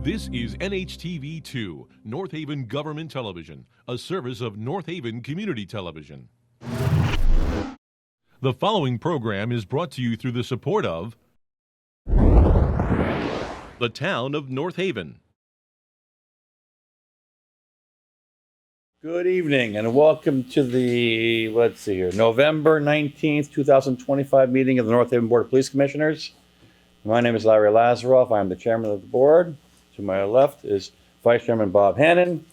This is NHTV2, North Haven Government Television, a service of North Haven Community Television. The following program is brought to you through the support of the Town of North Haven. Good evening and welcome to the, November 19th, 2025 meeting of the North Haven Board of Police Commissioners. My name is Larry Lazaroff. I'm the chairman of the board. To my left is Vice Chairman Bob Hannon.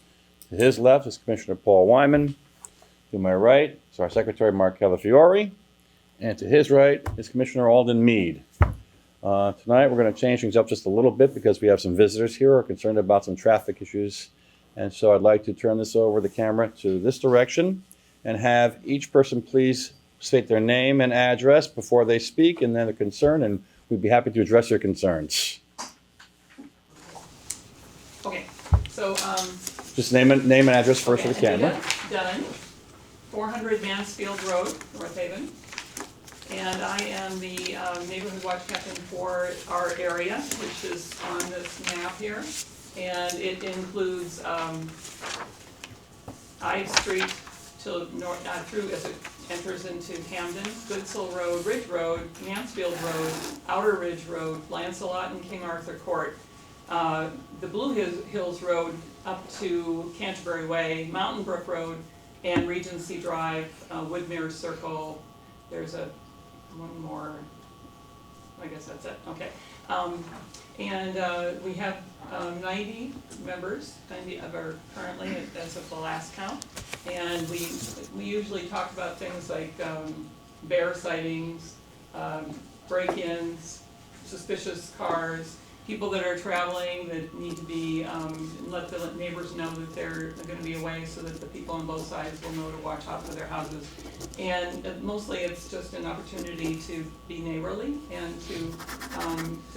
To his left is Commissioner Paul Wyman. To my right is our Secretary Mark Calafiore. And to his right is Commissioner Alden Mead. Tonight we're going to change things up just a little bit because we have some visitors here who are concerned about some traffic issues. And so I'd like to turn this over the camera to this direction and have each person please state their name and address before they speak and then their concern, and we'd be happy to address your concerns. Okay, so, Just name and address first for the camera. Anita Dunn, 400 Mansfield Road, North Haven. And I am the neighborhood watch captain for our area, which is on this map here. And it includes I Street to through as it enters into Camden, Goodsell Road, Ridge Road, Mansfield Road, Outer Ridge Road, Lancelot and King Arthur Court, the Blue Hills Road up to Canterbury Way, Mountain Brook Road, and Regency Drive, Woodmere Circle. There's one more, I guess that's it, okay. And we have 90 members, 90 of our currently as of the last count. And we usually talk about things like bear sightings, break-ins, suspicious cars, people that are traveling that need to be, let the neighbors know that they're going to be away so that the people on both sides will know to watch out for their houses. And mostly it's just an opportunity to be neighborly and to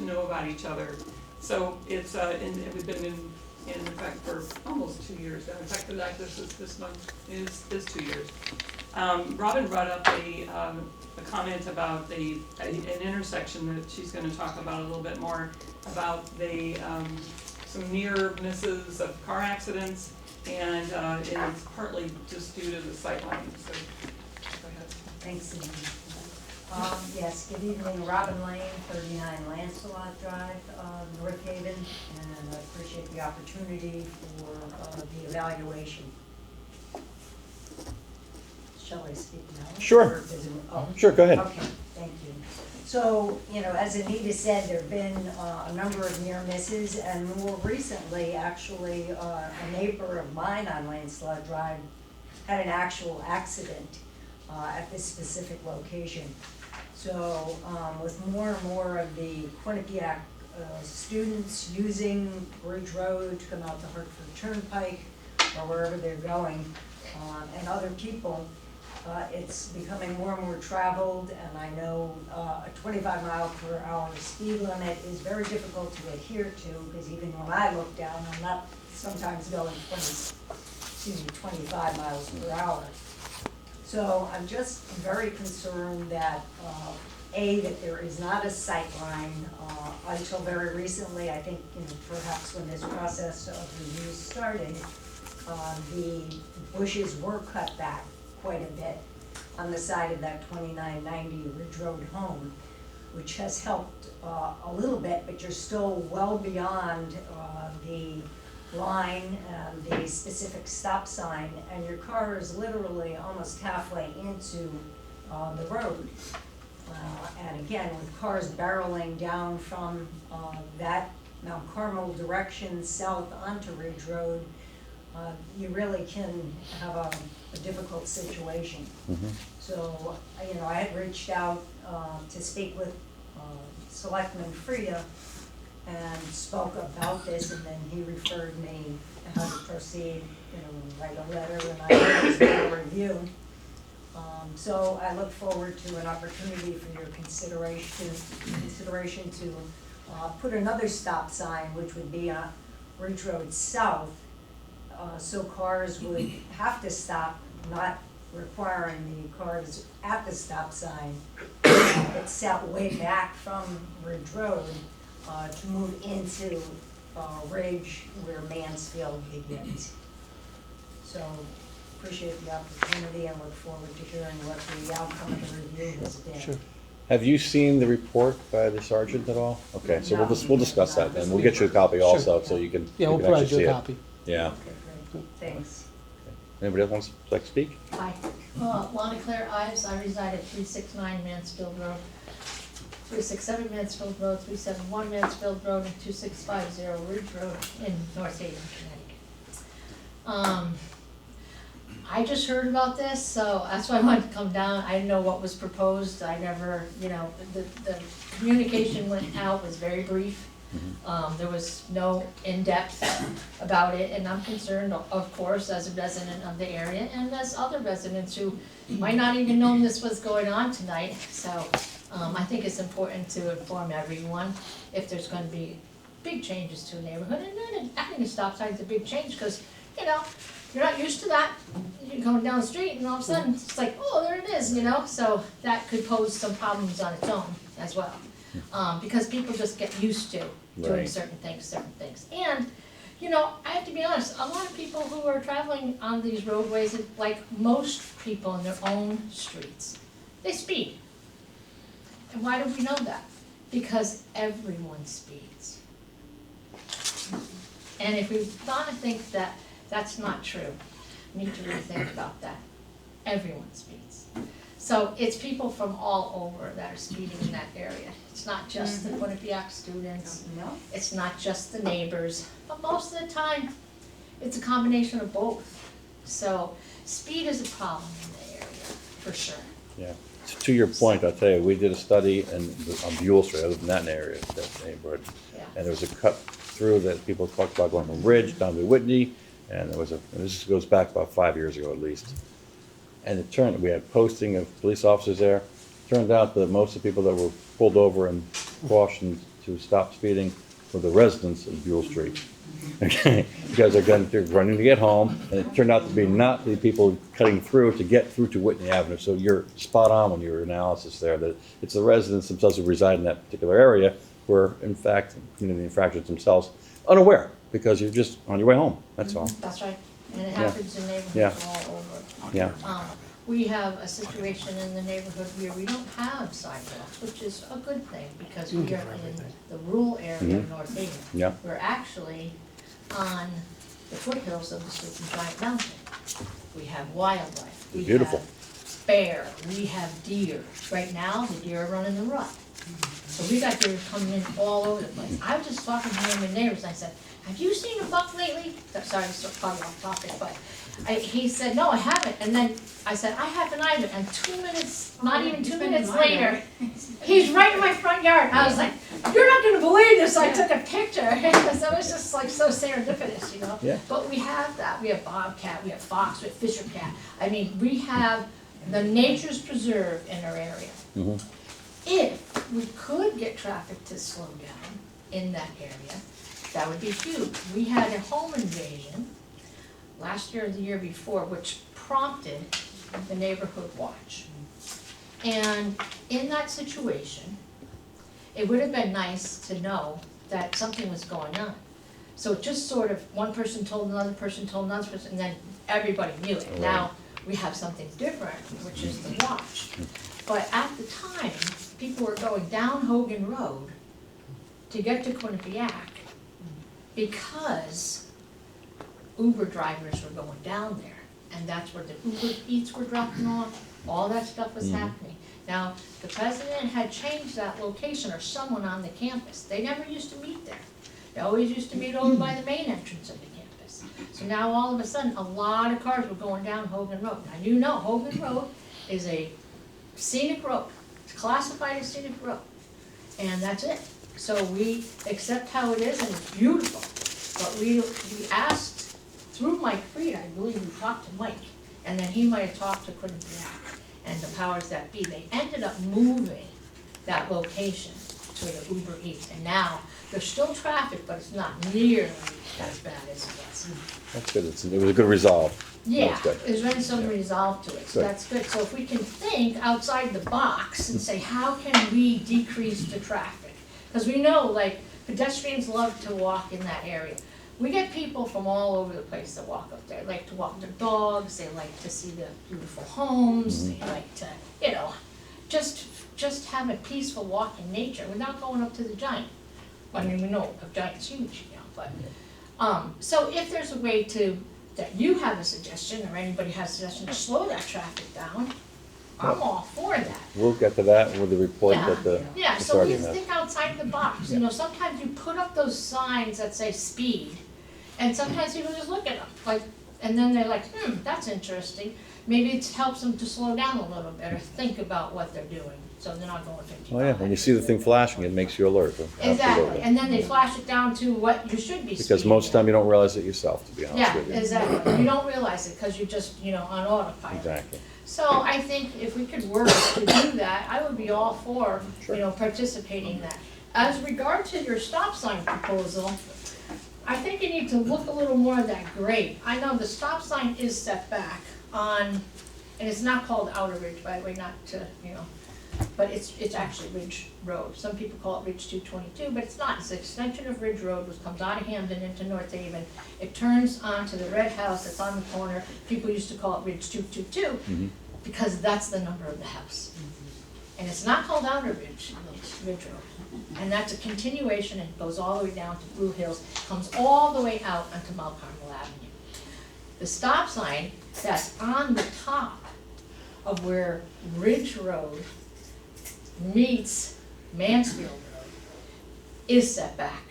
know about each other. So it's, we've been in effect for almost 2 years now. In fact, this month is 2 years. Robin brought up a comment about an intersection that she's going to talk about a little bit more, about some near misses of car accidents, and it's partly just due to the sight line. So go ahead. Thanks, Cindy. Yes, good evening, Robin Lane, 39 Lancelot Drive, North Haven, and I appreciate the opportunity for the evaluation. Shall I speak now? Sure. Sure, go ahead. Okay, thank you. So, as Anita said, there have been a number of near misses, and more recently, actually, a neighbor of mine on Lancelot Drive had an actual accident at this specific location. So with more and more of the Quinnipiac students using Ridge Road to come out the Hartford Turnpike or wherever they're going, and other people, it's becoming more and more traveled, and I know a 25-mile-per-hour speed limit is very difficult to adhere to, because even when I look down, I'm not sometimes going 25 miles per hour. So I'm just very concerned that, that there is not a sight line. Until very recently, I think, perhaps when this process of review started, the bushes were cut back quite a bit on the side of that 2990 Ridge Road home, which has helped a little bit, but you're still well beyond the line, the specific stop sign, and your car is literally almost halfway into the road. And again, with cars barreling down from that Mount Carmel direction south onto Ridge Road, you really can have a difficult situation. Mm-hmm. So, I had reached out to speak with Selectman Frida and spoke about this, and then he referred me how to proceed, write a letter, and I was going to review. So I look forward to an opportunity for your consideration to put another stop sign, which would be on Ridge Road South, so cars would have to stop, not requiring the cars at the stop sign, but set way back from Ridge Road to move into Ridge where Mansfield begins. So appreciate the opportunity and look forward to hearing what the outcome of the review has been. Sure. Have you seen the report by the sergeant at all? Okay, so No. we'll discuss that then. We'll get you a copy also, so you can Yeah, you we'll can actually provide you see a it. copy. Yeah. Okay, great, thanks. Anybody else wants to speak? Bye. Lana Claire Ives, I reside at 369 Mansfield Road, 367 Mansfield Road, 371 Mansfield Road, and 2650 Ridge Road in North Haven, Connecticut. I just heard about this, so that's why I wanted to come down. I didn't know what was proposed. I never, the communication went out, was very brief. There was no in-depth about it, and I'm concerned, of course, as a resident of the area and as other residents who might not even know this was going on tonight. So I think it's important to inform everyone if there's going to be big changes to a neighborhood. And then adding a stop sign is a big change because, you're not used to that. You're going down the street and all of a sudden it's like, oh, there it is, So that could pose some problems on its own as well. Because people just get used to doing Right. certain things. And, I have to be honest, a lot of people who are traveling on these roadways, like most people in their own streets, they speed. And why do we know that? Because everyone speeds. And if we want to think that that's not true, we need to really think about that. Everyone speeds. So it's people from all over that are speeding in that area. It's not just the Quinnipiac students, No? it's not just the neighbors, but most of the time, it's a combination of both. So speed is a problem in the area, for sure. Yeah. To your point, I'll tell you, we did a study on Buell Street, I live in that area, that neighborhood. Yeah. And there was a cut through that people talked about going from Ridge down to Whitney, and there was and this goes back about 5 years ago at least. And we had posting of police officers there. Turned out that most of the people that were pulled over and cautioned to stop speeding were the residents of Buell Street. Okay, because they're running to get home, and it turned out to be not the people cutting through to get through to Whitney Avenue. So you're spot on with your analysis there, that it's the residents themselves who reside in that particular area who are, in fact, committing the infractions themselves, unaware, because you're just on your way home, that's all. That's right, and it Yeah. happens in neighborhoods Yeah. all over. Yeah. We have a situation in the neighborhood where we don't have sidewalks, which is a good thing, because we are in the rural area of North Haven. Yeah. We're actually on the foothills of the Sleeping Giant Mountain. We have wildlife. We Beautiful. have bear, we have deer. Right now, the deer are running the rut. So we got deer coming in all over the place. I was just talking to one of my neighbors, and I said, have you seen a buck lately? Sorry, I'm so probably off topic, but he said, no, I haven't. And then I said, I haven't either. And 2 minutes, not even 2 minutes later, he's right in my front yard. I was like, you're not gonna believe this. I took a picture. Because that was just like so serendipitous, Yeah. But we have that. We have bobcat, we have fox, we have fisher cat. I mean, we have the nature's preserve in our area. Mhm. If we could get traffic to slow down in that area, that would be huge. We had a home invasion last year or the year before, which prompted the neighborhood watch. And in that situation, it would have been nice to know that something was going on. So it just sort of, one person told another person, told another person, and then everybody knew it. Right. Now, we have something different, which is the watch. But at the time, people were going down Hogan Road to get to Quinnipiac because Uber drivers were going down there. And that's where the Uber Eats were dropping off, all that stuff was happening. Now, the president had changed that location, or someone on the campus. They never used to meet there. They always used to meet over by the main entrance of the campus. So now all of a sudden, a lot of cars were going down Hogan Road. Now, you know, Hogan Road is a scenic road. It's classified as scenic road. And that's it. So we accept how it is, and it's beautiful. But we asked, through Mike Freed, I believe we talked to Mike, and then he might have talked to Quinnipiac and the powers that be. They ended up moving that location to the Uber Eats. And now, there's still traffic, but it's not nearly as bad as it was. That's good, it was a good resolve. Yeah, That's good. there's been some resolve to it, so Good. that's good. So if we can think outside the box and say, how can we decrease the traffic? Because we know, like, pedestrians love to walk in that area. We get people from all over the place that walk up there, like to walk their dogs, they like to see the beautiful homes, they like to, you know, just have a peaceful walk in nature without going up to the giant. I mean, we know a giant's huge, you know, but, so if there's a way that you have a suggestion, or anybody has a suggestion to slow that traffic down, I'm all for that. We'll get to that with the report Yeah. that the Yeah, so we sergeant has. think outside the box, you know, sometimes you put up those signs that say speed, and sometimes people just look at them, like, and then they're like, that's interesting. Maybe it helps them to slow down a little bit, or think about what they're doing, so they're not going 55. Oh, yeah, when you see the thing flashing, it makes you alert. Exactly, Absolutely. and then they flash it down to what you should be speeding. Because most of the time you don't realize it yourself, to be honest Yeah, with you. exactly, you don't realize it, because you're just, you know, on autopilot. Exactly. So I think if we could work to do that, I would be all for, Sure. you know, participating in that. As regard to your stop sign proposal, I think you need to look a little more at that grade. I know the stop sign is set back on, and it's not called Outer Ridge, by the way, not to, you know, but it's actually Ridge Road. Some people call it Ridge 222, but it's not. It's an extension of Ridge Road, which comes out of Hamden into North Haven. It turns onto the red house that's on the corner. People used to call it Ridge 222 because that's the number of the house. And it's not called Outer Ridge, it's Ridge Road. And that's a continuation, and goes all the way down to Blue Hills, comes all the way out onto Mount Carmel Avenue. The stop sign that's on the top of where Ridge Road meets Mansfield Road is set back,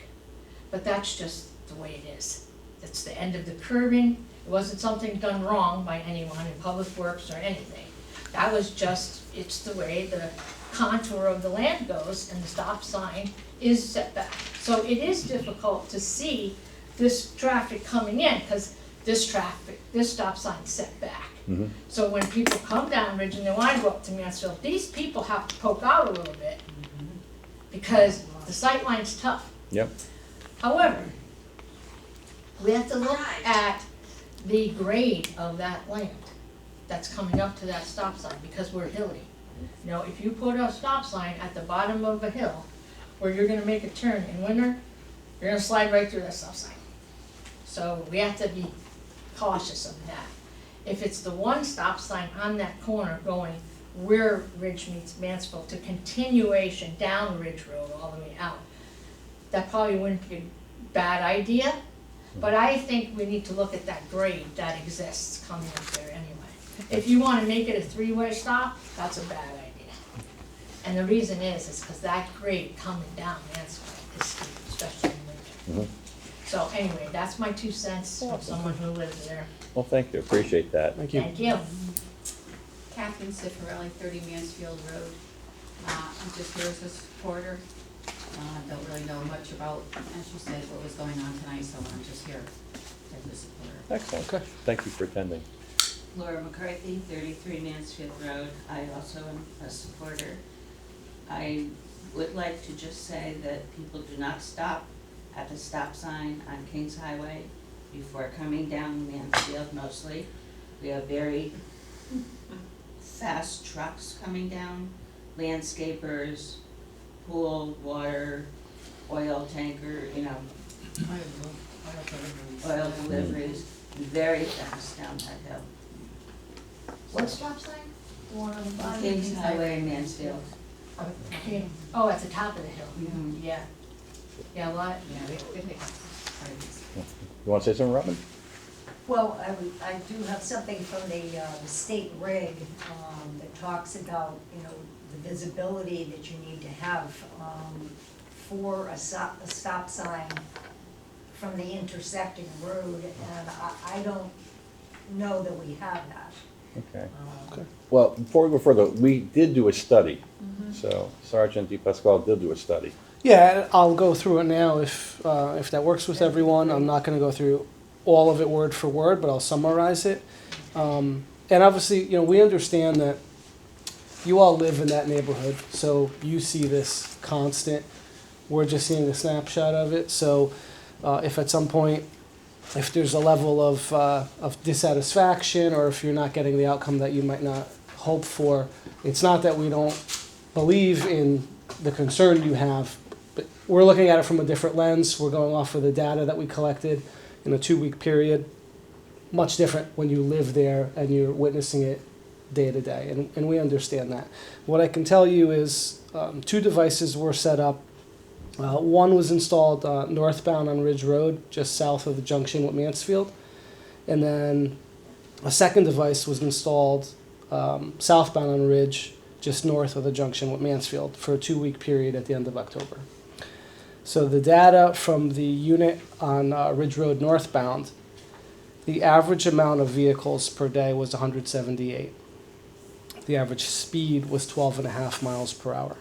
but that's just the way it is. It's the end of the curbing. It wasn't something done wrong by anyone in Public Works or anything. That was just, it's the way the contour of the land goes, and the stop sign is set back. So it is difficult to see this traffic coming in, because this stop sign's set back. So when people come down Ridge and they want to go up to Mansfield, these people have to poke out a little bit, because the sight line's tough. Yep. However, we have to look at the grade of that land that's coming up to that stop sign, because we're hilly. You know, if you put a stop sign at the bottom of a hill where you're gonna make a turn in winter, you're gonna slide right through that stop sign. So we have to be cautious of that. If it's the one stop sign on that corner going where Ridge meets Mansfield to continuation down Ridge Road all the way out, that probably wouldn't be a bad idea, but I think we need to look at that grade that exists coming up there anyway. If you wanna make it a three-way stop, that's a bad idea. And the reason is because that grade coming down Mansfield is steep, especially in winter. So anyway, that's my 2 cents from someone who lives there. Well, thank you, appreciate that. Thank you. Catherine Cifarelli, 30 Mansfield Road. I'm just here as a supporter. Don't really know much about, as you said, what was going on tonight, so I'm just here as a supporter. Excellent. Okay. Thank you for attending. Laura McCarthy, 33 Mansfield Road. I also am a supporter. I would like to just say that people do not stop at the stop sign on Kings Highway before coming down Mansfield mostly. We have very fast trucks coming down, landscapers, pool, water, oil tanker, you know, oil deliveries, very fast down that hill. What stop sign? The one on the bottom? Kings Highway in Mansfield. Okay. Oh, at the top of the hill. Mhm. Yeah. Yeah, a lot. Yeah, it makes sense. You want to say something, Robin? Well, I do have something from the state rig that talks about, you know, the visibility that you need to have for a stop sign from the intersecting road, and I don't know that we have that. Okay. Um, Well, before we go further, we did do a study. So Sergeant DePasquale did do a study. Yeah, I'll go through it now if that works with everyone. I'm not going to go through all of it word for word, but I'll summarize it. And obviously, you know, we understand that you all live in that neighborhood, so you see this constant. We're just seeing a snapshot of it. So if at some point, if there's a level of dissatisfaction, or if you're not getting the outcome that you might not hope for, it's not that we don't believe in the concern you have. but we're looking at it from a different lens. We're going off of the data that we collected in a 2-week period. Much different when you live there and you're witnessing it day to day, and we understand that. What I can tell you is 2 devices were set up. One was installed northbound on Ridge Road, just south of the junction with Mansfield, and then a second device was installed southbound on Ridge, just north of the junction with Mansfield, for a 2-week period at the end of October. So the data from the unit on Ridge Road northbound, the average amount of vehicles per day was 178. The average speed was 12.5 miles per hour.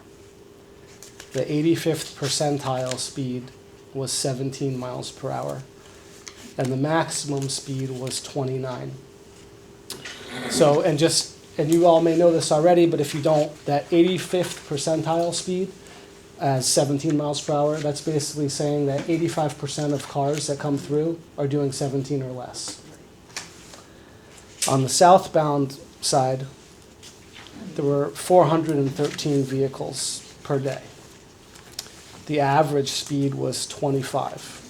The 85th percentile speed was 17 miles per hour. And the maximum speed was 29. So, and you all may know this already, but if you don't, that 85th percentile speed as 17 miles per hour, that's basically saying that 85% of cars that come through are doing 17 or less. On the southbound side, there were 413 vehicles per day. The average speed was 25.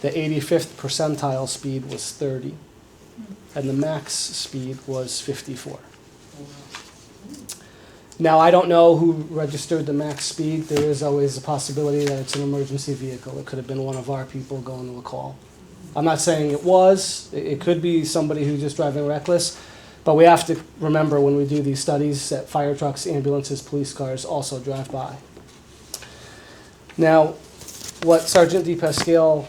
The 85th percentile speed was 30, and the max speed was 54. Now, I don't know who registered the max speed. There is always a possibility that it's an emergency vehicle. It could have been one of our people going to a call. I'm not saying it was. It could be somebody who's just driving reckless. But we have to remember when we do these studies that fire trucks, ambulances, police cars also drive by. Now, what Sergeant DePasquale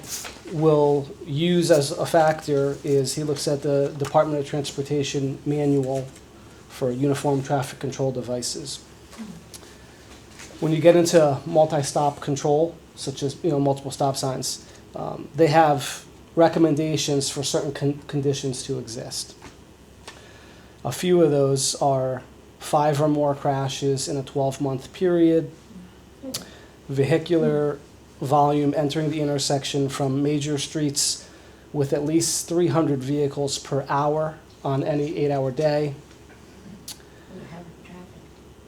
will use as a factor is he looks at the Department of Transportation manual for uniform traffic control devices. When you get into multi-stop control, such as multiple stop signs, they have recommendations for certain conditions to exist. A few of those are 5 or more crashes in a 12-month period, vehicular volume entering the intersection from major streets with at least 300 vehicles per hour on any 8-hour day,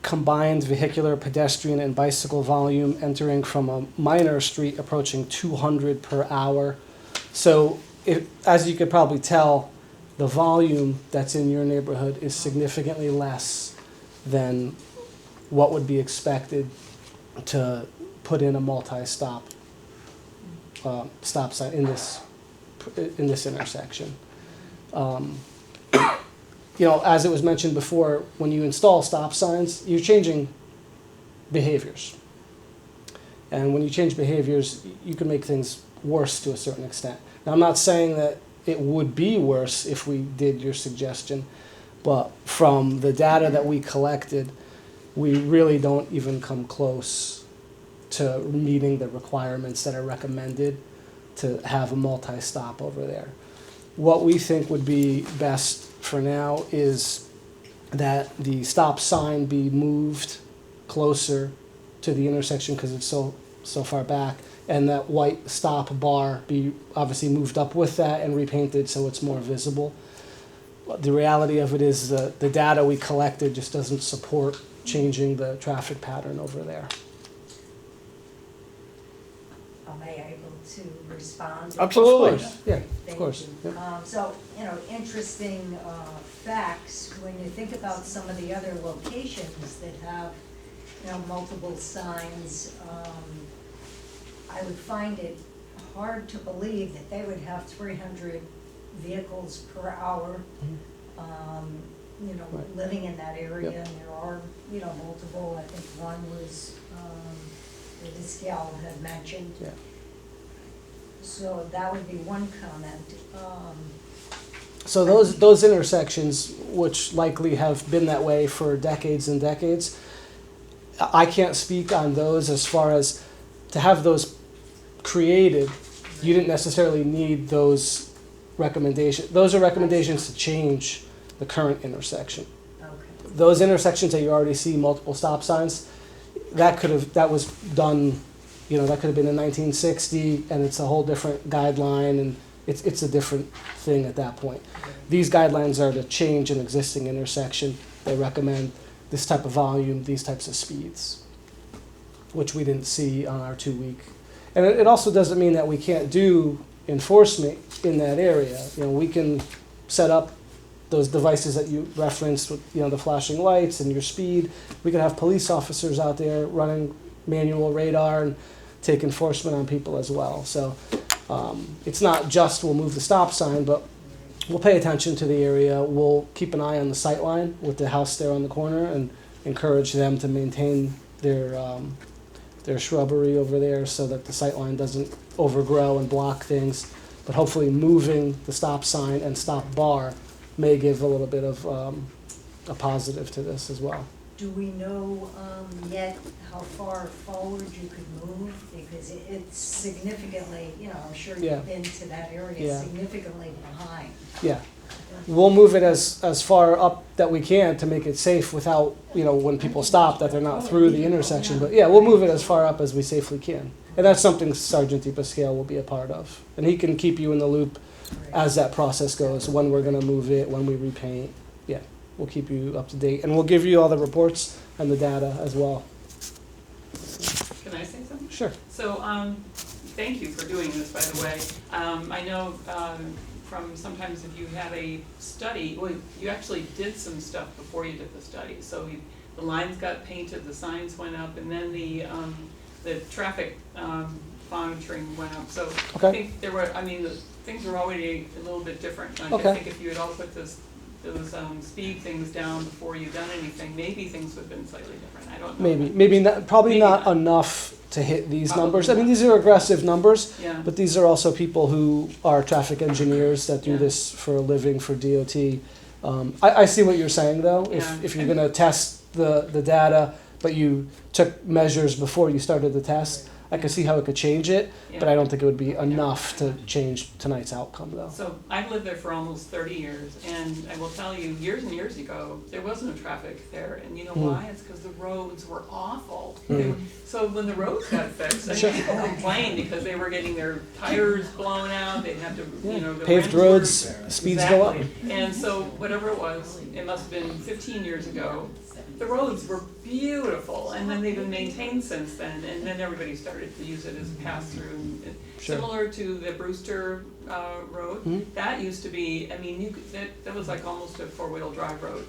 combined vehicular, pedestrian, and bicycle volume entering from a minor street approaching 200 per hour. So, as you could probably tell, the volume that's in your neighborhood is significantly less than what would be expected to put in a multi-stop stop sign in this intersection. As it was mentioned before, when you install stop signs, you're changing behaviors. And when you change behaviors, you can make things worse to a certain extent. Now, I'm not saying that it would be worse if we did your suggestion, but from the data that we collected, we really don't even come close to meeting the requirements that are recommended to have a multi-stop over there. What we think would be best for now is that the stop sign be moved closer to the intersection because it's so far back, and that white stop bar be obviously moved up with that and repainted so it's more visible. The reality of it is the data we collected just doesn't support changing the traffic pattern over there. Am I able to respond? Absolutely. Yeah, of Thank course. you. Yep. So, interesting facts, when you think about some of the other locations that have, multiple signs, I would find it hard to believe that they would have 300 vehicles per hour, Right. living in that area. Yep. And there are, multiple, I think one was, that this gal had mentioned. Yeah. So that would be one comment. So those intersections, which likely have been that way for decades and decades, I can't speak on those as far as to have those created. You didn't necessarily need those recommendations. Those are recommendations to change the current intersection. Okay. Those intersections that you already see multiple stop signs, that was done, that could have been in 1960, and it's a whole different guideline, and it's a different thing at that point. These guidelines are to change an existing intersection. They recommend this type of volume, these types of speeds. which we didn't see on our 2-week. And it also doesn't mean that we can't do enforcement in that area. You know, we can set up those devices that you referenced with, you know, the flashing lights and your speed. We could have police officers out there running manual radar and take enforcement on people as well. So it's not just we'll move the stop sign, but we'll pay attention to the area. We'll keep an eye on the sight line with the house there on the corner and encourage them to maintain their shrubbery over there so that the sight line doesn't overgrow and block things. But hopefully moving the stop sign and stop bar may give a little bit of a positive to this as well. Do we know yet how far forward you could move? Because it's significantly, you know, I'm sure Yeah. you've been to that area, Yeah. significantly behind. Yeah. We'll move it as far up that we can to make it safe without, you know, when people stop, that they're not through the intersection. But yeah, we'll move it as far up as we safely can. And that's something Sergeant DePascale will be a part of. And he can keep you in the loop as that process goes, when we're gonna move it, when we repaint. Yeah, we'll keep you up to date. And we'll give you all the reports and the data as well. Can I say something? Sure. So, thank you for doing this, by the way. I know, from sometimes if you have a study, well, you actually did some stuff before you did the study. So the lines got painted, the signs went up, and then the traffic, monitoring went up. So I Okay. think there were, I mean, the things were already a little bit different. I Okay. think if you had all put those speed things down before you'd done anything, maybe things would have been slightly different. I don't know. Maybe not, probably Maybe not not. enough to hit these Probably numbers. I mean, not. these are aggressive numbers, Yeah. but these are also people who are traffic engineers that do Yeah. this for a living for DOT. I see what you're saying though. Yeah. If you're gonna test the data, but you took measures before you started the test, I can see how it could change it, but Yeah. I don't think it would be enough to change tonight's outcome though. So I've lived there for almost 30 years, and I will tell you, years and years ago, there wasn't traffic there, and you know why? It's because the roads were awful. So when the roads got fixed, Sure. people complained because they were getting their tires blown out, they'd have to, you know, the Paved rims were- roads, speeds go up. Exactly. And so whatever it was, it must have been 15 years ago, the roads were beautiful, and then they've been maintained since then, and then everybody started to use it as a pass-through. Sure. Similar to the Brewster Road, Mhm. that used to be, I mean, that was like almost a four-wheel drive road.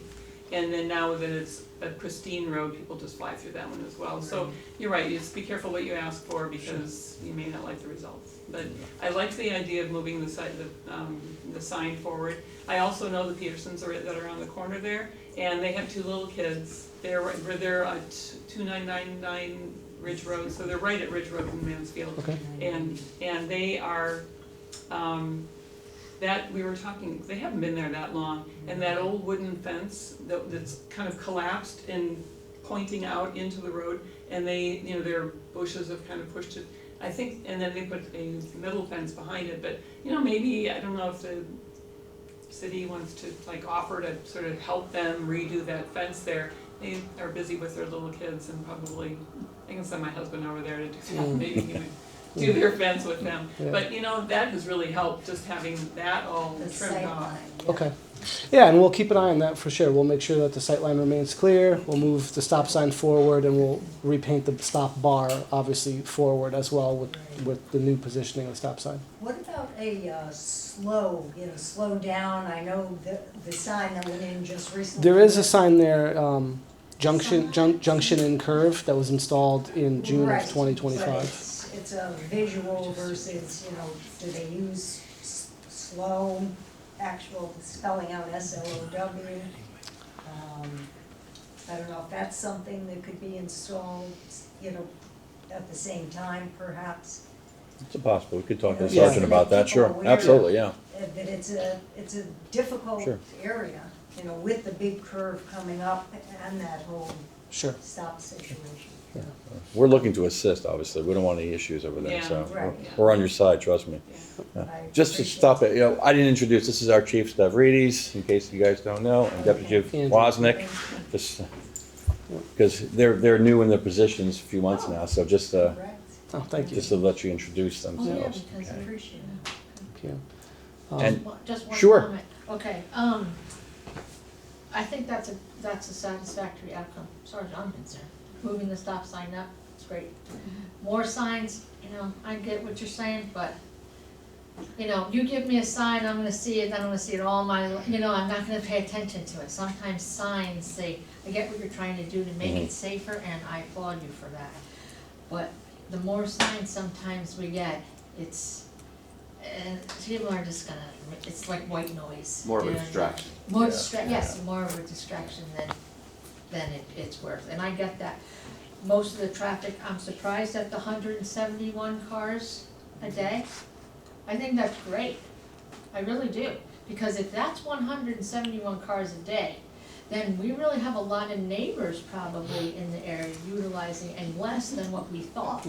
And then now that it's a pristine road, people just fly through that one as well. So you're right, you just be careful what you ask for, because you may not like the results. But I like the idea of moving the sign forward. I also know the Petersons that are on the corner there, and they have two little kids. They're at 2999 Ridge Road, so they're right at Ridge Road in Mansfield. Okay. And they are, that, we were talking, they haven't been there that long, and that old wooden fence that's kind of collapsed and pointing out into the road, and they, you know, their bushes have kind of pushed it, I think, and then they put a middle fence behind it, but, you know, maybe, I don't know if the city wants to like offer to sort of help them redo that fence there. They are busy with their little kids, and probably, I can send my husband over there to do that, maybe he would do their fence with them. Yeah. But you know, that has really helped, just having that all The trimmed sight off. line. Yeah. Okay. Yeah, and we'll keep an eye on that for sure. We'll make sure that the sight line remains clear. We'll move the stop sign forward, and we'll repaint the stop bar, obviously, forward as well with the new positioning of the stop sign. What about a slow down? I know the sign that went in just recently. There is a sign there, junction and curve, that was installed in June Right, of 2025. but it's a visual versus, you know, do they use slow, actual spelling out S-L-O-W? I don't know if that's something that could be installed, you know, at the same time perhaps. It's a possible, we could talk to the Yeah. sergeant about that, sure, People aware absolutely, yeah. That it's a difficult Sure. area, you know, with the big curve coming up and that whole Sure. stop situation. We're looking to assist, obviously, we don't want any issues over there, Yeah, so right. we're on your side, trust me. Yeah. Yeah. I Just to appreciate stop it, you know, I didn't introduce, this is our chief, Stavridis, in case you guys don't know, and Deputy Chief Andrew. Wozniak, just, because they're new in their positions a few months now, so just, Correct. Oh, thank you. just to let you introduce Oh, yeah, themselves. because I I appreciate it. Thank you. And- Just one Sure. comment. Okay, I think that's a satisfactory outcome, as far as I'm concerned. Moving the stop sign up, it's great. More signs, you know, I get what you're saying, but, you know, you give me a sign, I'm gonna see it, then I'm gonna see it all my, you know, I'm not gonna pay attention to it. Sometimes signs say, I get what you're trying to do to make it safer, and I applaud you for that. But the more signs sometimes we get, it's, people are just gonna, it's like white noise. More of a you know, distraction. More yes, more of a distraction than it's worth, and I get that. Most of the traffic, I'm surprised at the 171 cars a day. I think that's great, I really do, because if that's 171 cars a day, then we really have a lot of neighbors probably in the area utilizing, and less than what we thought.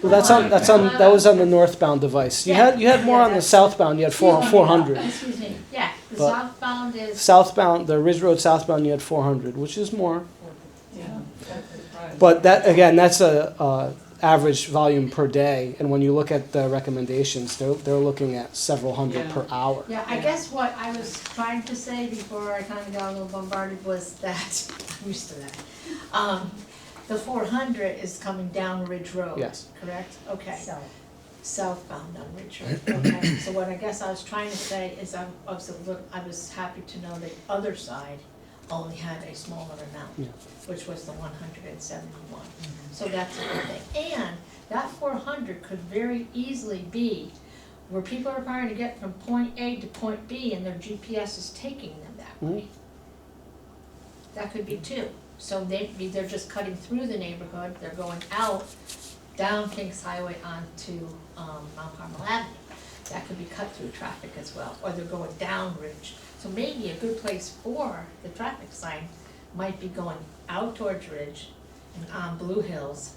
Well, that was on the northbound device. You had more on the southbound, you had 400. Excuse me, yeah, the But- southbound is. Southbound, the Ridge Road southbound, you had 400, which is more. Yeah, that's the surprise. But that, again, that's a average volume per day, and when you look at the recommendations, they're looking at several hundred Yeah. per hour. Yeah, I guess what I was trying to say before I kind of got a little bombarded was that, I'm used to that. The 400 is coming down Ridge Road. Yes. Correct? Okay. So, Southbound on Ridge Road, okay. So what I guess I was trying to say is I was happy to know the other side only had a smaller amount, Yeah. which was the 171. So that's a good thing. And that 400 could very easily be where people are trying to get from point A to point B and their GPS is taking them that way. That could be too. So maybe they're just cutting through the neighborhood, they're going out down Kings Highway onto Mount Carmel Avenue. That could be cut through traffic as well, or they're going down Ridge. So maybe a good place for the traffic sign might be going out towards Ridge and on Blue Hills,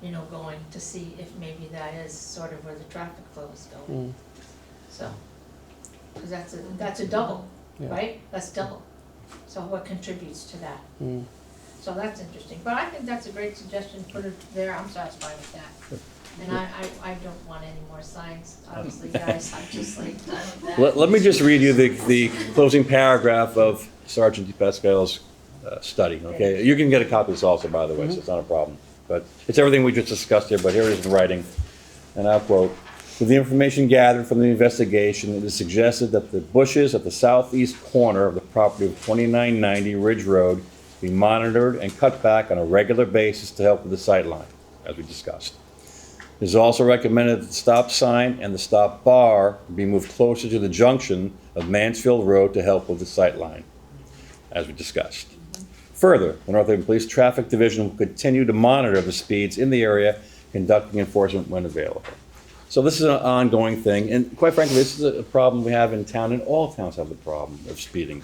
you know, going to see if maybe that is sort of where the traffic flow is going. So, because that's a double, Yeah. right? That's double. So what contributes to that? Mm. So that's interesting, but I think that's a great suggestion, put it there, I'm satisfied with that. And I don't want any more signs, obviously, guys, I'm just like done with that. Let me just read you the closing paragraph of Sergeant DePascal's study, okay? You can get a copy of this also, by the way, so it's not a problem. But it's everything we just discussed here, but here it is in writing, and I'll quote, "With the information gathered from the investigation, it is suggested that the bushes at the southeast corner of the property of 2990 Ridge Road be monitored and cut back on a regular basis to help with the sightline, as we discussed. It is also recommended that the stop sign and the stop bar be moved closer to the junction of Mansfield Road to help with the sightline, as we discussed. Further, the North Haven Police Traffic Division will continue to monitor the speeds in the area, conducting enforcement when available." So this is an ongoing thing, and quite frankly, this is a problem we have in town, and all towns have the problem of speeding.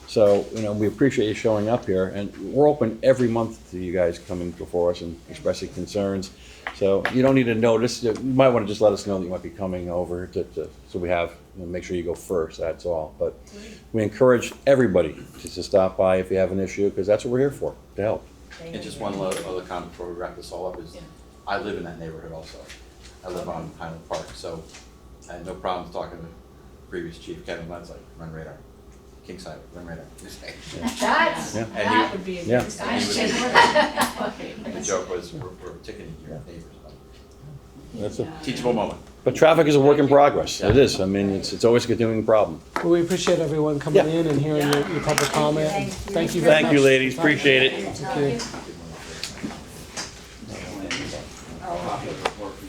So, you know, we appreciate you showing up here, and we're open every month to you guys coming before us and expressing concerns. So you don't need to notice, you might want to just let us know that you might be coming over so we have, you know, make sure you go first, that's all. But we encourage everybody to stop by if you have an issue, because that's what we're here for, to help. And just one other comment before we wrap this all up is, Yeah. I live in that neighborhood also. I live on Highland Park, so I had no problems talking to previous chief Kevin Lentz, like, run radar. Kings Highway, run radar. That's, Yeah. that would be a Yeah. good sign. The joke was, we're ticketing your neighbors. That's a Teachable moment. But traffic is a work in progress, it is, I mean, it's always a continuing problem. Well, we appreciate everyone coming Yeah. in and hearing your public comment. Thank you. Thank you very much. Thank you, ladies, appreciate it. Thank you.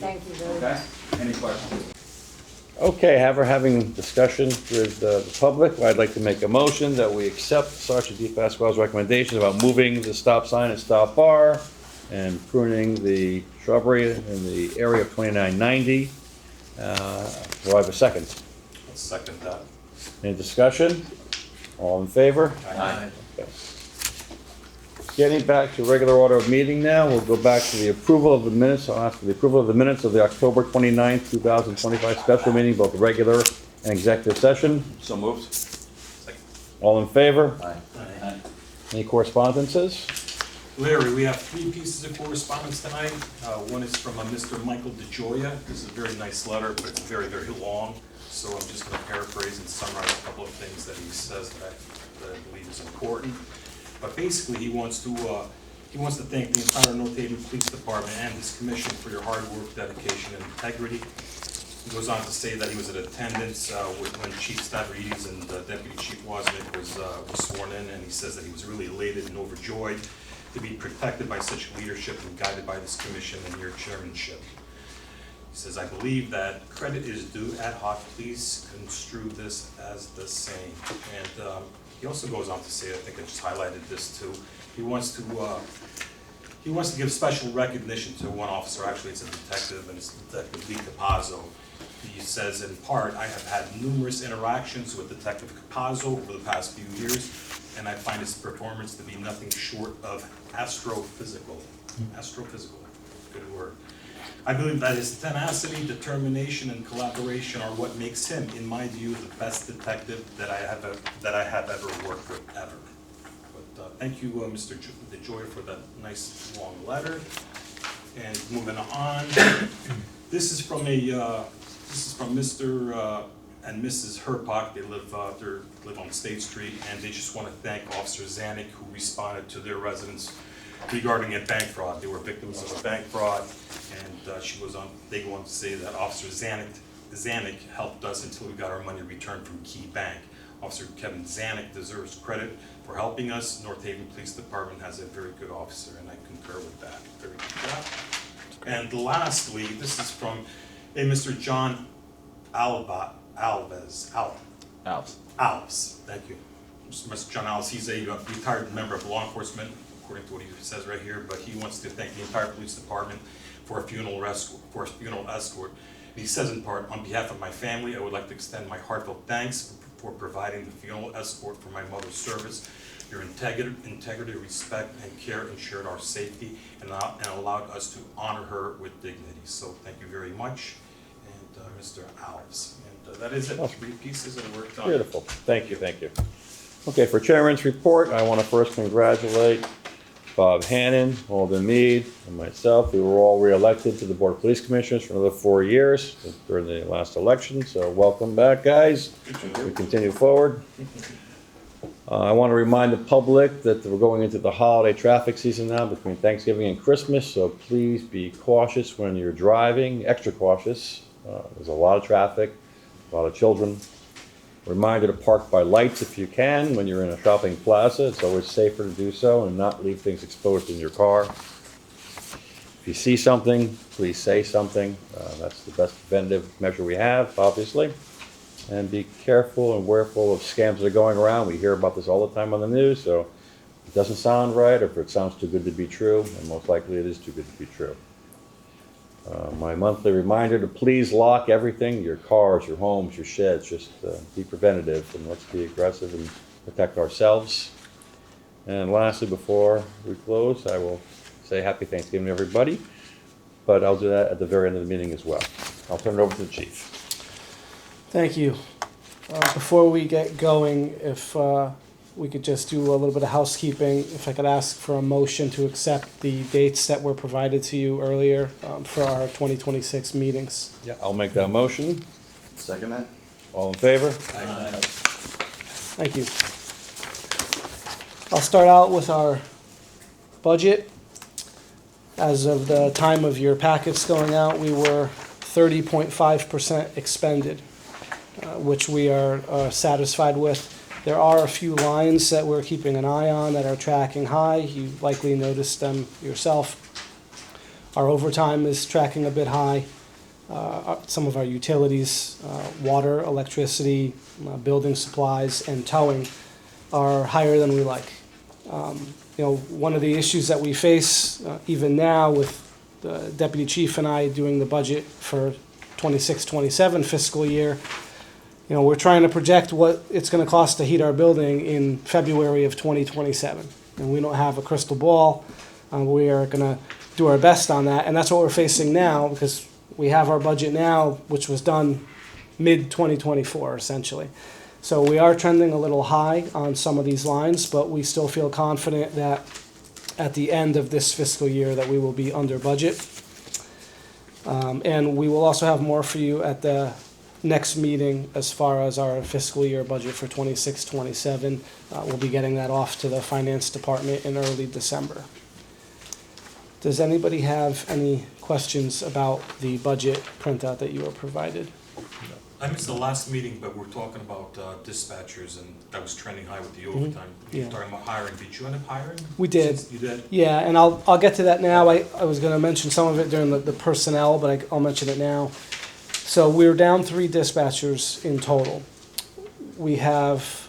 thank you very much. Any questions? Okay, we're having discussion with the public. I'd like to make a motion that we accept Sergeant DePasquale's recommendations about moving the stop sign and stop bar and pruning the shrubbery in the area of 2990. Do I have a second? I'll second that. Any discussion? All in favor? Aye. Getting back to regular order of meeting now, we'll go back to the approval of the minutes. I'll ask for the approval of the minutes of the October 29th, 2025 special meeting, both regular and executive session. So moved? All in favor? Aye. Any correspondences? Larry, we have 3 pieces of correspondence tonight. One is from Mr. Michael DeGioia. This is a very nice letter, but it's very, very long. So I'm just going to paraphrase and summarize a couple of things that he says that I believe is important. But basically, he wants to He wants to thank the entire North Haven Police Department and his commission for your hard work, dedication, and integrity. He goes on to say that he was in attendance when Chief Stavridis and Deputy Chief Wozniak was sworn in, and he says that he was really elated and overjoyed to be protected by such leadership and guided by this commission and your chairmanship. He says, I believe that credit is due. Ad hoc, please construe this as the same. And he also goes on to say, I think I just highlighted this too, he wants to give special recognition to one officer. Actually, it's a detective, and it's Detective Lee Capazzo. He says, in part, I have had numerous interactions with Detective Capazzo over the past few years, and I find his performance to be nothing short of astrophysical. Astrophysical, good word. I believe that his tenacity, determination, and collaboration are what makes him, in my view, the best detective that I have ever worked with, ever. But thank you, Mr. DeJoy, for that nice long letter. And moving on, this is from Mr. And Mrs. Herpach. They live on State Street, and they just want to thank Officer Zanuck, who responded to their residents regarding a bank fraud. They were victims of a bank fraud, and they go on to say that Officer Zanuck helped us until we got our money returned from Key Bank. Officer Kevin Zanuck deserves credit for helping us. North Haven Police Department has a very good officer, and I concur with that. Very good job. And lastly, this is from a Mr. John Alves, thank you. Mr. John Alves, he's a retired member of law enforcement, according to what he says right here, but he wants to thank the entire police department for a funeral escort. He says in part, on behalf of my family, I would like to extend my heartfelt thanks for providing the funeral escort for my mother's service. Your integrity, respect, and care ensured our safety and allowed us to honor her with dignity. So thank you very much, and Mr. Alves. And that is it, 3 pieces and we're done. Beautiful. Thank you, thank you. Okay, for Chairman's report, I want to first congratulate Bob Hannon, Alden Mead, and myself. We were all re-elected to the Board of Police Commissioners for another 4 years during the last election, so welcome back, guys. We continue forward. I want to remind the public that we're going into the holiday traffic season now between Thanksgiving and Christmas, so please be cautious when you're driving, extra cautious. There's a lot of traffic, a lot of children. Reminder to park by lights if you can when you're in a shopping plaza. It's always safer to do so and not leave things exposed in your car. If you see something, please say something. That's the best preventive measure we have, obviously. And be careful and wareful of scams that are going around. We hear about this all the time on the news, so if it doesn't sound right or if it sounds too good to be true, and most likely it is too good to be true. My monthly reminder to please lock everything, your cars, your homes, your sheds. Just be preventative and let's be aggressive and protect ourselves. And lastly, before we close, I will say happy Thanksgiving to everybody, but I'll do that at the very end of the meeting as well. I'll turn it over to the chief. Thank you. Before we get going, if we could just do a little bit of housekeeping, if I could ask for a motion to accept the dates that were provided to you earlier for our 2026 meetings. Yeah, I'll make that motion. Second that? All in favor? Thank you. I'll start out with our budget. As of the time of your packets going out, we were 30.5% expended, which we are satisfied with. There are a few lines that we're keeping an eye on that are tracking high. You likely noticed them yourself. Our overtime is tracking a bit high. Some of our utilities, water, electricity, building supplies, and towing are higher than we like. One of the issues that we face even now with the Deputy Chief and I doing the budget for 26-27 fiscal year, we're trying to project what it's going to cost to heat our building in February of 2027. And we don't have a crystal ball. We are going to do our best on that. And that's what we're facing now because we have our budget now, which was done mid-2024, essentially. So we are trending a little high on some of these lines, but we still feel confident that at the end of this fiscal year that we will be under budget. And we will also have more for you at the next meeting as far as our fiscal year budget for 26-27. We'll be getting that off to the finance department in early December. Does anybody have any questions about the budget printout that you were provided? I missed the last meeting, but we're talking about dispatchers, and that was trending high with the overtime. You're Yeah. talking about hiring. Did you end up hiring? We did. You did? Yeah, and I'll get to that now. I was gonna mention some of it during the personnel, but I'll mention it now. So we're down 3 dispatchers in total. We have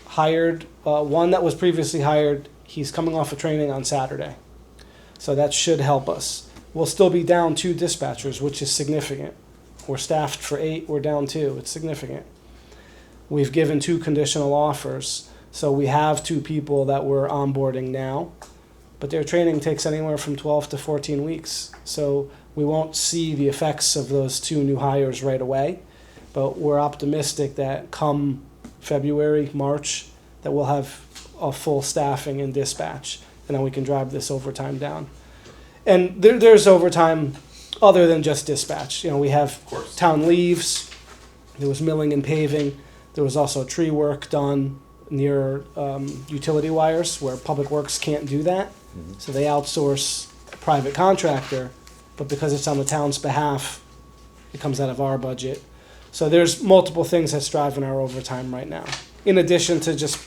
hired, one that was previously hired, he's coming off of training on Saturday. So that should help us. We'll still be down 2 dispatchers, which is significant. We're staffed for 8, we're down 2, it's significant. We've given 2 conditional offers, so we have 2 people that we're onboarding now, but their training takes anywhere from 12 to 14 weeks. So we won't see the effects of those 2 new hires right away, but we're optimistic that come February, March, that we'll have a full staffing in dispatch, and then we can drive this overtime down. And there's overtime other than just dispatch. You know, we have Of course. town leaves, there was milling and paving, there was also tree work done near utility wires where Public Works can't do that. So they outsource a private contractor, but because it's on the town's behalf, it comes out of our budget. So there's multiple things that's driving our overtime right now. In addition to just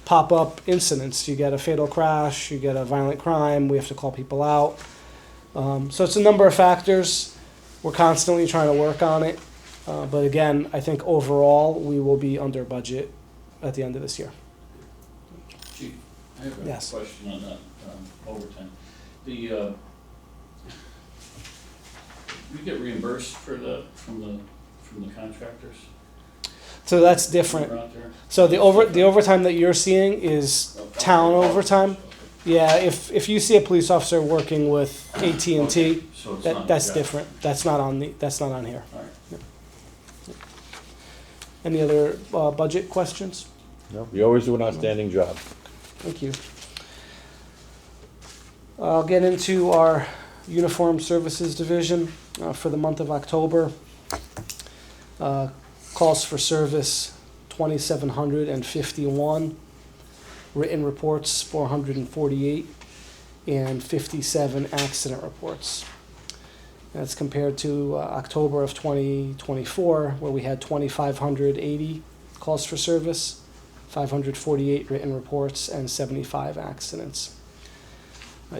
pop-up incidents, you get a fatal crash, you get a violent crime, we have to call people out. So it's a number of factors. We're constantly trying to work on it. But again, I think overall, we will be under budget at the end of this year. Chief, I have a Yes. question on that overtime. We get reimbursed for from the contractors So that's who are different. out there? So the overtime that you're seeing is town overtime. Yeah, if you see a police officer working with AT&T, Okay, so it's not- that's yeah. different. That's not on here. All right. Any other budget questions? No, you always do an outstanding job. Thank you. I'll get into our Uniform Services Division for the month of October. Calls for service 2,751. Written reports 448, and 57 accident reports. That's compared to October of 2024, where we had 2,580 calls for service, 548 written reports, and 75 accidents.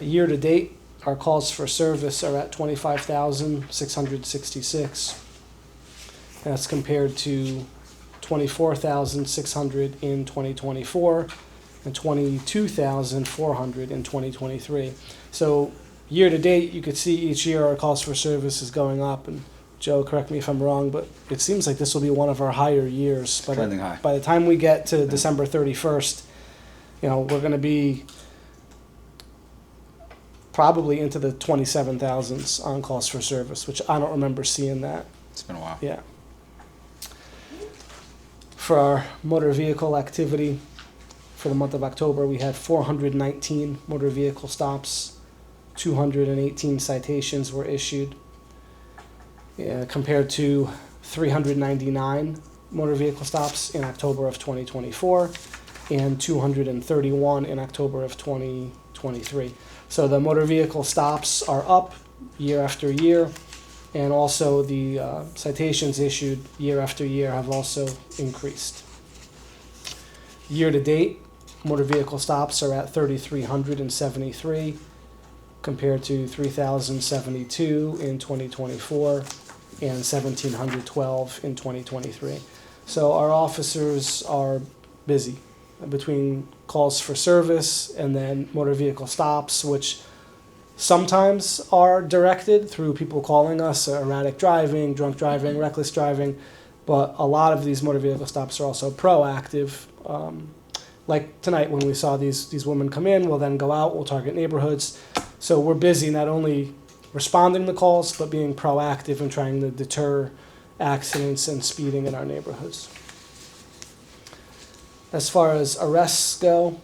Year to date, our calls for service are at 25,666. That's compared to 24,600 in 2024 and 22,400 in 2023. So year to date, you could see each year our calls for service is going up. And Joe, correct me if I'm wrong, but it seems like this will be one of our higher years. Trending high. By the time we get to December 31st, you know, we're going to be probably into the 27,000s on calls for service, which I don't remember seeing that. It's been a while. Yeah. For our motor vehicle activity, for the month of October, we had 419 motor vehicle stops, 218 citations were issued, compared to 399 motor vehicle stops in October of 2024 and 231 in October of 2023. So the motor vehicle stops are up year after year, and also the citations issued year after year have also increased. Year to date, motor vehicle stops are at 3,373 compared to 3,072 in 2024 and 1,712 in 2023. So our officers are busy between calls for service and then motor vehicle stops, which sometimes are directed through people calling us, erratic driving, drunk driving, reckless driving, but a lot of these motor vehicle stops are also proactive. Like tonight when we saw these women come in, we'll then go out, we'll target neighborhoods. So we're busy not only responding to calls, but being proactive and trying to deter accidents and speeding in our neighborhoods. As far as arrests go,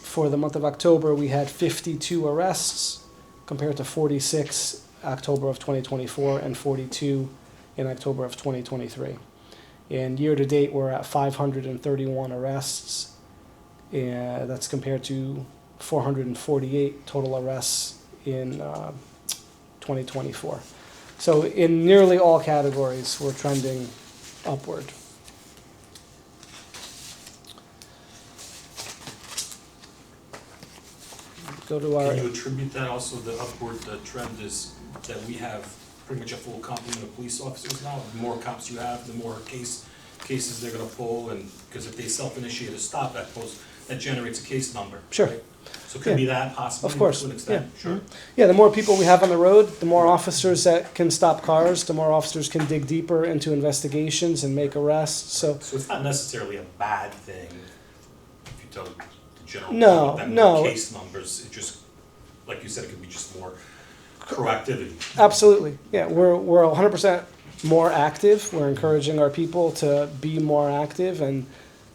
for the month of October, we had 52 arrests compared to 46 October of 2024 and 42 in October of 2023. And year to date, we're at 531 arrests. And that's compared to 448 total arrests in 2024. So in nearly all categories, we're trending upward. Go to our, Can you attribute that also, the upward trend is that we have pretty much a full complement of police officers now? The more cops you have, the more cases they're gonna pull, and, because if they self-initiate a stop, that generates a case number. Sure. right? So it could be that possibly Of course, to an extent, yeah. sure. yeah, the more people we have on the road, the more officers that can stop cars, the more officers can dig deeper into investigations and make arrests, so. So it's not necessarily a bad thing, if you tell the general No, public that no. more case numbers, it just, like you said, it could be just more proactivity. Absolutely, yeah, we're 100% more active. We're encouraging our people to be more active and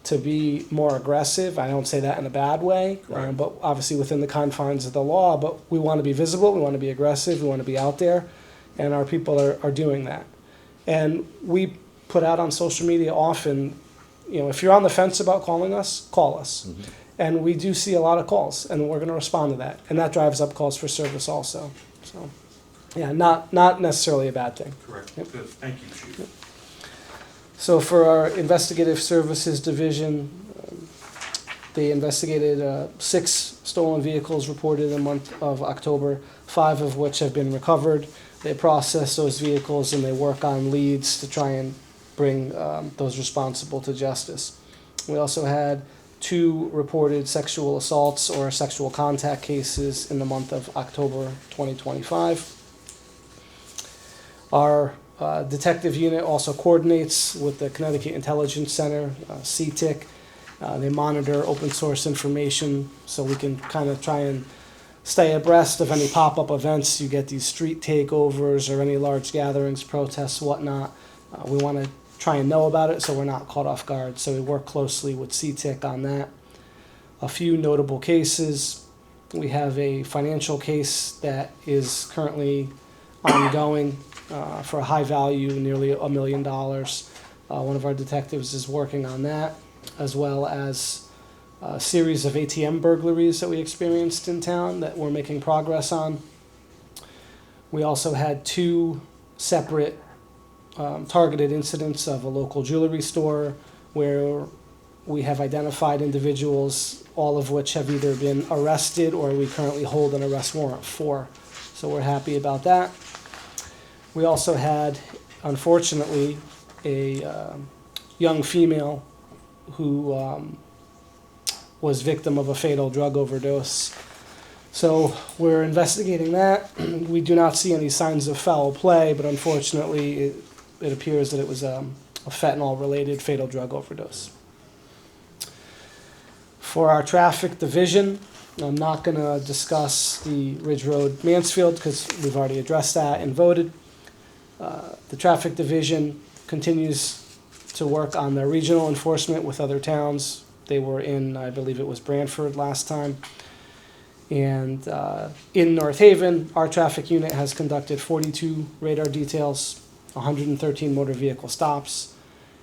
to be more aggressive. I don't say that in a bad way, Right. but obviously within the confines of the law. But we want to be visible, we want to be aggressive, we want to be out there, and our people are doing that. And we put out on social media often, if you're on the fence about calling us, call us. And we do see a lot of calls, and we're going to respond to that. And that drives up calls for service also. So, yeah, not necessarily a bad thing. Correct, Yep. good, thank you, Chief. So for our investigative services division, they investigated 6 stolen vehicles reported in the month of October, 5 of which have been recovered. They process those vehicles and they work on leads to try and bring those responsible to justice. We also had 2 reported sexual assaults or sexual contact cases in the month of October 2025. Our detective unit also coordinates with the Connecticut Intelligence Center, CTIC. They monitor open source information so we can kind of try and stay abreast of any pop-up events. You get these street takeovers or any large gatherings, protests, whatnot. We want to try and know about it so we're not caught off guard. So we work closely with CTIC on that. A few notable cases. We have a financial case that is currently ongoing for a high value, nearly $1 million. One of our detectives is working on that, as well as a series of ATM burglaries that we experienced in town that we're making progress on. We also had 2 separate targeted incidents of a local jewelry store where we have identified individuals, all of which have either been arrested or we currently hold an arrest warrant for. So we're happy about that. We also had, unfortunately, a young female who was victim of a fatal drug overdose. So we're investigating that. We do not see any signs of foul play, but unfortunately it appears that it was a fentanyl-related fatal drug overdose. For our traffic division, I'm not going to discuss the Ridge Road Mansfield because we've already addressed that and voted. The traffic division continues to work on their regional enforcement with other towns. They were in, I believe it was Branford last time. And in North Haven, our traffic unit has conducted 42 radar details, 113 motor vehicle stops,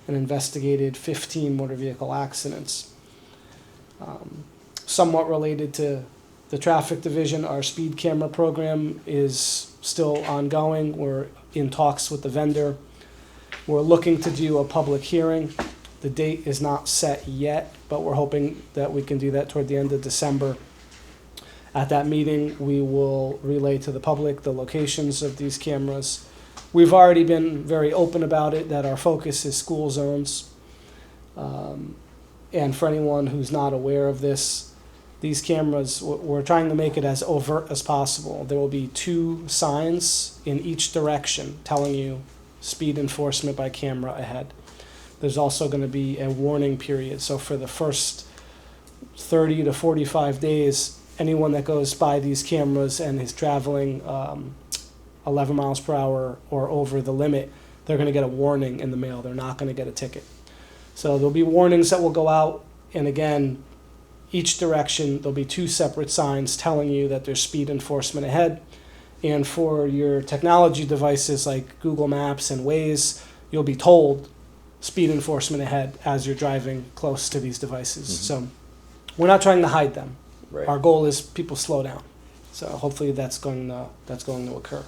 and investigated 15 motor vehicle accidents. Somewhat related to the traffic division, our speed camera program is still ongoing. We're in talks with the vendor. We're looking to do a public hearing. The date is not set yet, but we're hoping that we can do that toward the end of December. At that meeting, we will relay to the public the locations of these cameras. We've already been very open about it, that our focus is school zones. And for anyone who's not aware of this, these cameras, we're trying to make it as overt as possible. There will be 2 signs in each direction telling you speed enforcement by camera ahead. There's also going to be a warning period. So for the first 30 to 45 days, anyone that goes by these cameras and is traveling 11 miles per hour or over the limit, they're going to get a warning in the mail. They're not going to get a ticket. So there'll be warnings that will go out, and again, each direction there'll be 2 separate signs telling you that there's speed enforcement ahead. And for your technology devices like Google Maps and Waze, you'll be told speed enforcement ahead as you're driving close to these devices. So we're not trying to hide them. Right. Our goal is people slow down. So hopefully that's going to occur.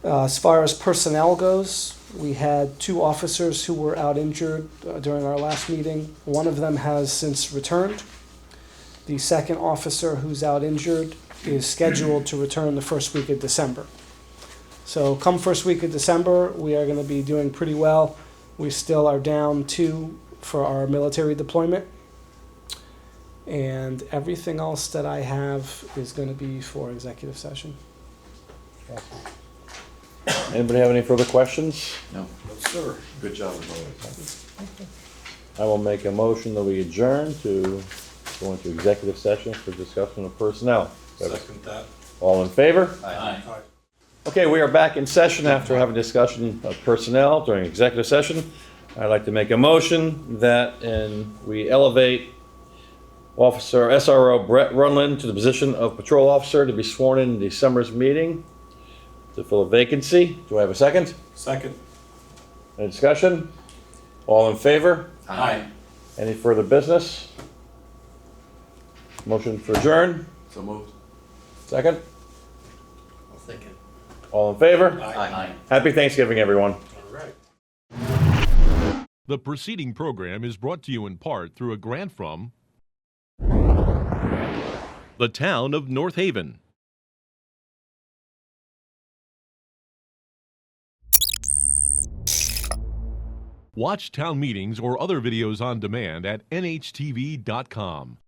As far as personnel goes, we had 2 officers who were out injured during our last meeting. One of them has since returned. The second officer who's out injured is scheduled to return the first week of December. So come first week of December, we are going to be doing pretty well. We still are down 2 for our military deployment. And everything else that I have is going to be for executive session. Anybody have any further questions? No, sir. Good job as always. I will make a motion that we adjourn to go into executive session for discussion of personnel. Second that. All in favor? Aye. Okay, we are back in session after having discussion of personnel during executive session. I'd like to make a motion that we elevate Officer SRO Brett Runland to the position of patrol officer to be sworn in December's meeting to fill a vacancy. Do I have a second? Second. Any discussion? All in favor? Aye. Any further business? Motion for adjourn? So moved. Second? I'll think it. All in favor? Aye. Happy Thanksgiving, everyone. All right. The preceding program is brought to you in part through a grant from the town of North Haven. Watch town meetings or other videos on demand at nhtv.com.